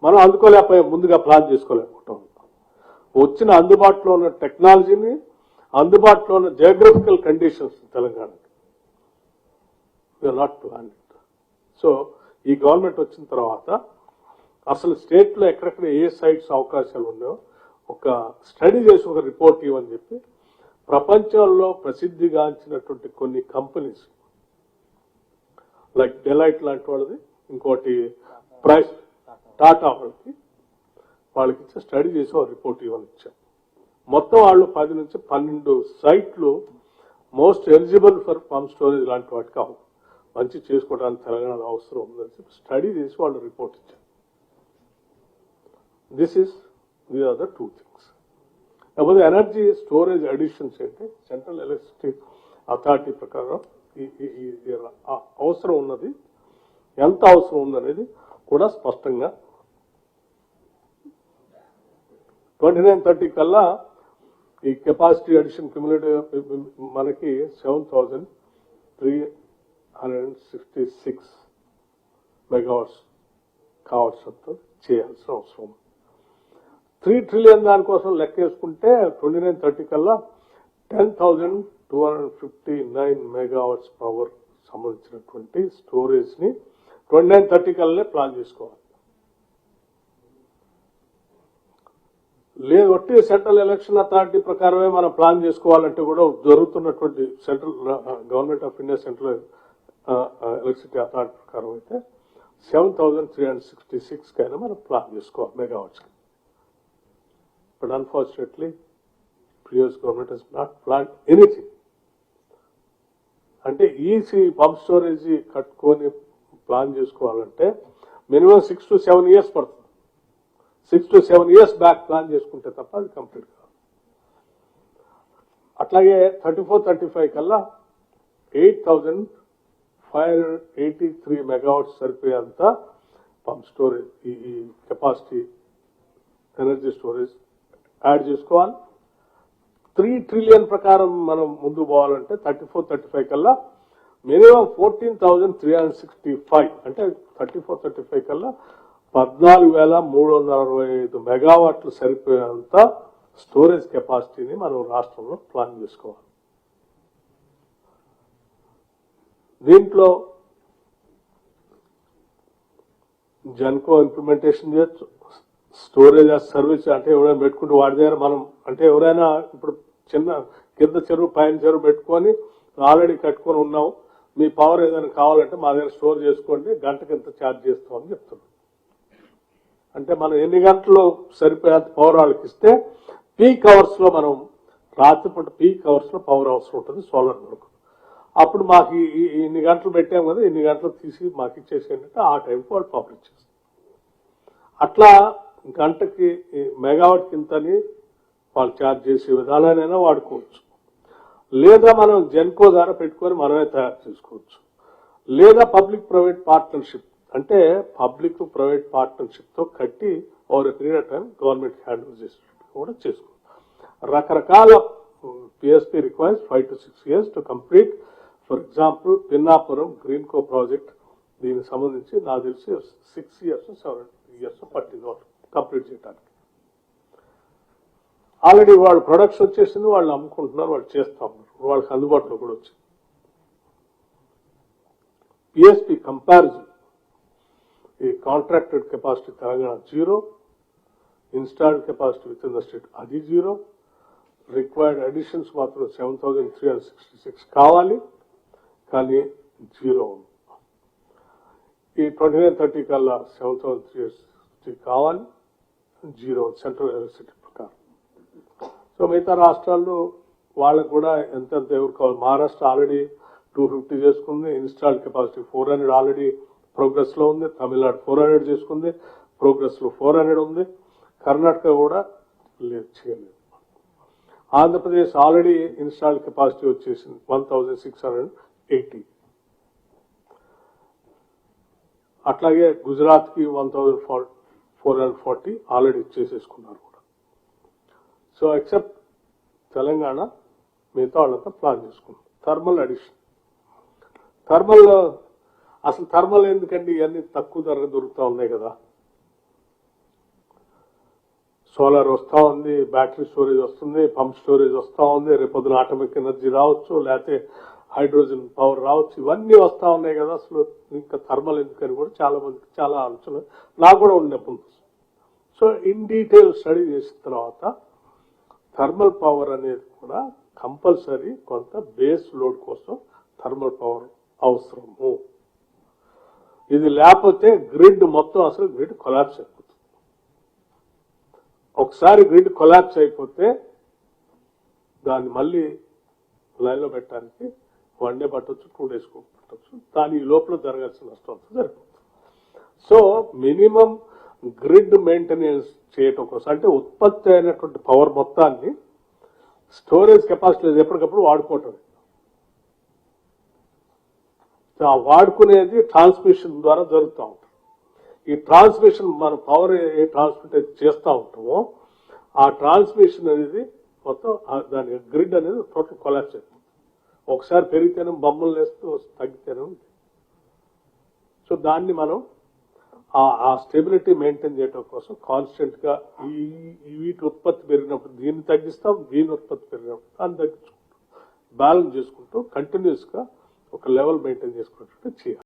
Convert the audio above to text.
మనం అందుకోలేకపోయాం, ముందుగా ప్లాన్ చేసుకోలేకపోవటం. వచ్చిన అందుబాటులో ఉన్న టెక్నాలజీని, అందుబాటులో ఉన్న జియోగ్రఫికల్ కండిషన్స్ తెలంగాణకి we're not plan it. So ఈ గవర్నమెంట్ వచ్చిన తర్వాత అసలు స్టేట్లో ఎక్కడెక్కడ ఏ సైట్స్ అవకాశాలు ఉన్నాయో ఒక స్టడీ చేసి ఒక రిపోర్ట్ ఇవ్వని చెప్పి ప్రపంచంలో ప్రసిద్ధిగాంచినటువంటి కొన్ని కంపెనీస్ లైక్ డెలైట్ లాంటి వాళ్ళది, ఇంకోటి ప్రైస్ టాటా వాళ్ళకి ఇచ్చే స్టడీ చేసి ఒక రిపోర్ట్ ఇవ్వని ఇచ్చాం. మొత్తం వాళ్ళు 10 నుంచి 12 సైట్లు most eligible for pump storage లాంటి వాటికి మంచి చేసుకోవడానికి తెలంగాణలో అవసరం ఉందని చెప్పి స్టడీ చేసి వాళ్ళు రిపోర్ట్ ఇచ్చారు. These are the 2 things. అప్పుడు ఎనర్జీ స్టోరేజ్ అడిషన్స్ అంటే సెంట్రల్ ఎలక్ట్రిసిటీ అథారిటీ ప్రకారం అవసరం ఉన్నది, ఎంత అవసరం ఉందనేది కూడా స్పష్టంగా 29-30 కల్లా ఈ కెపాసిటీ అడిషన్ క్యుములేటివ్ మనకి 7,366 మెగావాట్స్ కావాల్సినంత చేయాల్సిన అవసరం. 3 ట్రిలియన్ దానికోసం లెక్క వేసుకుంటే 29-30 కల్లా 10,259 మెగావాట్స్ పవర్ సంబంధించినటువంటి స్టోరేజ్ ని 29-30 కల్లా ప్లాన్ చేసుకోవాలి. లేదు ఒట్టి సెంట్రల్ ఎలక్షన్ అథారిటీ ప్రకారమే మనం ప్లాన్ చేసుకోవాలంటే కూడా జరుగుతున్నటువంటి central government of India central electricity authority ప్రకారం అయితే 7,366 కైనా మనం ప్లాన్ చేసుకోవాలి megawatts. But unfortunately previous government has not plan anything. అంటే ఈసీ పంప్ స్టోరేజ్ కట్టుకొని ప్లాన్ చేసుకోవాలంటే మినిమం 6 to 7 years పడుతుంది. 6 to 7 years బ్యాక్ ప్లాన్ చేసుకుంటే తప్ప అది కంప్లీట్ కాదు. అట్లాగే 34-35 కల్లా 8,583 మెగావాట్స్ సరిపోయేంత పంప్ స్టోరేజ్ ఈ కెపాసిటీ ఎనర్జీ స్టోరేజ్ యాడ్ చేసుకోవాలి. 3 ట్రిలియన్ ప్రకారం మనం ముందు పోవాలంటే 34-35 కల్లా మినిమం 14,365 అంటే 34-35 కల్లా 14,365 మెగావాట్లు సరిపోయేంత స్టోరేజ్ కెపాసిటీని మనం రాష్ట్రంలో ప్లాన్ చేసుకోవాలి. దీంట్లో జెన్కో ఇంప్లిమెంటేషన్ చేయొచ్చు, స్టోరేజ్ సర్వీస్ అంటే ఎవరైనా పెట్టుకుంటూ వాడి దగ్గర మనం అంటే ఎవరైనా ఇప్పుడు చిన్న కింద చెరువు పైన చెరువు పెట్టుకొని ఆల్రెడీ కట్టుకొని ఉన్నాం, మీ పవర్ ఏదైనా కావాలంటే మా దగ్గర స్టోర్ చేసుకోండి, గంటకి ఎంత ఛార్జ్ చేస్తామని చెప్తున్నాం. అంటే మనం ఎన్ని గంటలు సరిపోయేంత పవర్ వాళ్ళకి ఇస్తే పీక్ అవర్స్ లో మనం రాత్రిపూట పీక్ అవర్స్ లో పవర్ అవసరం ఉంటుంది సోలార్ వరకు. అప్పుడు మాకు ఇన్ని గంటలు పెట్టాం కదా, ఇన్ని గంటలు తీసి మాకు ఇచ్చేసేంటే ఆ టైంకి వాళ్ళు పవర్ ఇచ్చేస్తారు. అట్లా గంటకి మెగావాట్ కింతని వాళ్ళు ఛార్జ్ చేసే విధానాలైనా వాడుకోవచ్చు. లేదా మనం జెన్కో ద్వారా పెట్టుకొని మనమే తయారు చేసుకోవచ్చు. లేదా పబ్లిక్ ప్రైవేట్ పార్ట్నర్షిప్ అంటే పబ్లిక్ ప్రైవేట్ పార్ట్నర్షిప్ తో కట్టి over a period of time government handle చేసినట్టు కూడా చేసుకోవచ్చు. రకరకాల PSP requires 5 to 6 years to complete. For example Pinnapuram Greenko project దీనికి సంబంధించి నాకు తెలిసి 6 years 7 years పట్టింది వాళ్ళు కంప్లీట్ చేయడానికి. ఆల్రెడీ వాళ్ళు ప్రొడక్ట్స్ వచ్చేసింది, వాళ్ళు అమ్ముకుంటున్నారు, వాళ్ళు చేస్తా ఉన్నారు, వాళ్ళకి అందుబాటులో కూడా వచ్చింది. పిఎస్పీ కంపారిజన్ ఈ contracted capacity Telangana 0, installed capacity with in the state అది 0, రిక్వైర్డ్ అడిషన్స్ మాత్రం 7,366 కావాలి కానీ 0 ఉంది. ఈ 29-30 కల్లా 7,360 కావాలి, 0 సెంట్రల్ ఎలక్ట్రిసిటీ ప్రకారం. సో మిగతా రాష్ట్రాల్లో వాళ్ళకు కూడా ఎంతెంత ఎవరు కావాలి. మహారాష్ట్ర ఆల్రెడీ 250 చేసుకుంది, ఇన్స్టాల్డ్ కెపాసిటీ 400 ఆల్రెడీ ప్రోగ్రెస్ లో ఉంది. తమిళనాడు 400 చేసుకుంది, ప్రోగ్రెస్ లో 400 ఉంది. కర్ణాటక కూడా లేదు, చేయలేదు. ఆంధ్రప్రదేశ్ ఆల్రెడీ ఇన్స్టాల్డ్ కెపాసిటీ వచ్చేసింది 1,680. అట్లాగే గుజరాత్ కి 1,440 ఆల్రెడీ చేసేసుకున్నారు కూడా. సో ఎక్సెప్ట్ తెలంగాణ మిగతా వాళ్ళంతా ప్లాన్ చేసుకున్నారు. థర్మల్ అడిషన్, అసలు థర్మల్ ఎందుకండి, ఇవన్నీ తక్కువ ధర దొరుకుతా ఉన్నాయి కదా. సోలార్ వస్తూ ఉంది, బ్యాటరీ స్టోరేజ్ వస్తుంది, పంప్ స్టోరేజ్ వస్తూ ఉంది, రేపొద్దున ఆటోమిక్ ఎనర్జీ రావచ్చు, లేకపోతే హైడ్రోజన్ పవర్ రావచ్చు, ఇవన్నీ వస్తూ ఉన్నాయి కదా. అసలు ఇంకా థర్మల్ ఎందుకని కూడా చాలా మందికి చాలా ఆలోచన నాకు కూడా ఉండే ముందు. సో ఇన్ డీటెయిల్ స్టడీ చేసిన తర్వాత థర్మల్ పవర్ అనేది కూడా కంపల్సరీ కొంత బేస్ లోడ్ కోసం థర్మల్ పవర్ అవసరము. ఇది లేకపోతే గ్రిడ్ మొత్తం అసలు గ్రిడ్ కొలాప్స్ అయిపోతుంది. ఒకసారి గ్రిడ్ కొలాప్స్ అయిపోతే దాన్ని మళ్ళీ లైన్లో పెట్టడానికి 1 డే పట్టొచ్చు, 2 days పట్టొచ్చు. దాని లోపల జరగాల్సిన నష్టం అంతా జరుగుతుంది. సో మినిమం గ్రిడ్ మెయింటెనెన్స్ చేయటం కోసం అంటే ఉత్పత్తి అయినటువంటి పవర్ మొత్తాన్ని స్టోరేజ్ కెపాసిటీ ఎప్పటికప్పుడు వాడుకోవటం. ఆ వాడుకునేది ట్రాన్స్మిషన్ ద్వారా జరుగుతూ ఉంటుంది. ఈ ట్రాన్స్మిషన్ మనం పవర్ ఏ ట్రాన్స్మిట్ చేస్తూ ఉంటామో ఆ ట్రాన్స్మిషన్ అనేది మొత్తం దాని గ్రిడ్ అనేది టోటల్ కొలాప్స్ అయిపోతుంది. ఒకసారి పెరిగితేనే బొమ్మలు వేస్తూ తగ్గితేనే ఉంది. సో దాన్ని మనం ఆ స్టెబిలిటీ మెయింటైన్ చేయడం కోసం కాన్స్టెంట్ గా వీటి ఉత్పత్తి పెరిగినప్పుడు దీన్ని తగ్గిస్తాం, దీని ఉత్పత్తి పెరిగినప్పుడు దాన్ని తగ్గించుకుంటాం, బ్యాలెన్స్ చేసుకుంటూ కంటిన్యూస్ గా ఒక లెవెల్ మెయింటైన్ చేసుకున్నట్టు చేయాలి.